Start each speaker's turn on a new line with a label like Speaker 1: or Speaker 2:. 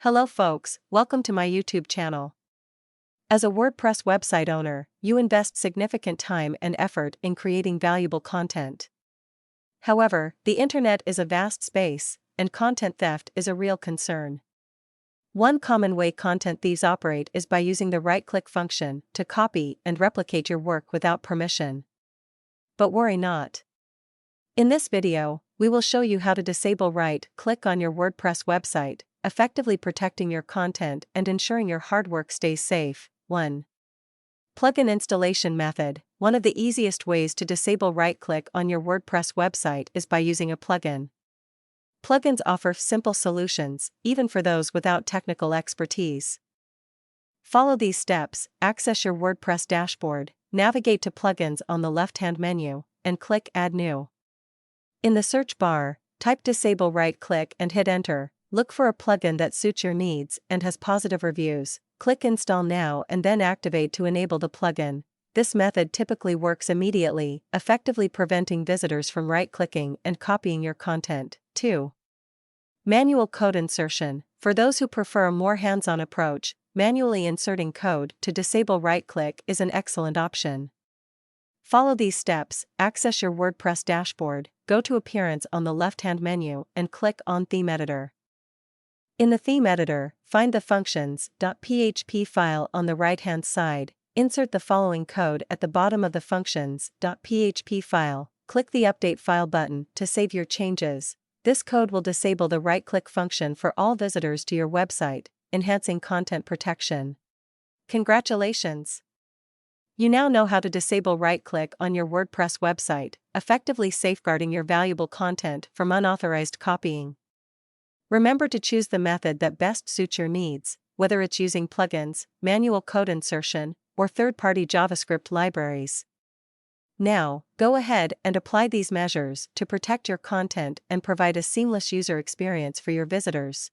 Speaker 1: Hello folks, welcome to my YouTube channel. As a WordPress website owner, you invest significant time and effort in creating valuable content. However, the internet is a vast space, and content theft is a real concern. One common way content thieves operate is by using the right-click function to copy and replicate your work without permission. But worry not. In this video, we will show you how to disable right-click on your WordPress website, effectively protecting your content and ensuring your hard work stays safe. 1. Plugin installation method. One of the easiest ways to disable right-click on your WordPress website is by using a plugin. Plugins offer simple solutions, even for those without technical expertise. Follow these steps: access your WordPress dashboard, navigate to Plugins on the left-hand menu, and click Add New. In the search bar, type Disable right-click and hit Enter. Look for a plugin that suits your needs and has positive reviews. Click Install Now and then Activate to enable the plugin. This method typically works immediately, effectively preventing visitors from right-clicking and copying your content. 2. Manual code insertion. For those who prefer a more hands-on approach, manually inserting code to disable right-click is an excellent option. Follow these steps: access your WordPress dashboard, go to Appearance on the left-hand menu and click on Theme Editor. In the Theme Editor, find the functions.php file on the right-hand side. Insert the following code at the bottom of the functions.php file. Click the Update File button to save your changes. This code will disable the right-click function for all visitors to your website, enhancing content protection. Congratulations! You now know how to disable right-click on your WordPress website, effectively safeguarding your valuable content from unauthorized copying. Remember to choose the method that best suits your needs, whether it's using plugins, manual code insertion, or third-party JavaScript libraries. Now, go ahead and apply these measures to protect your content and provide a seamless user experience for your visitors.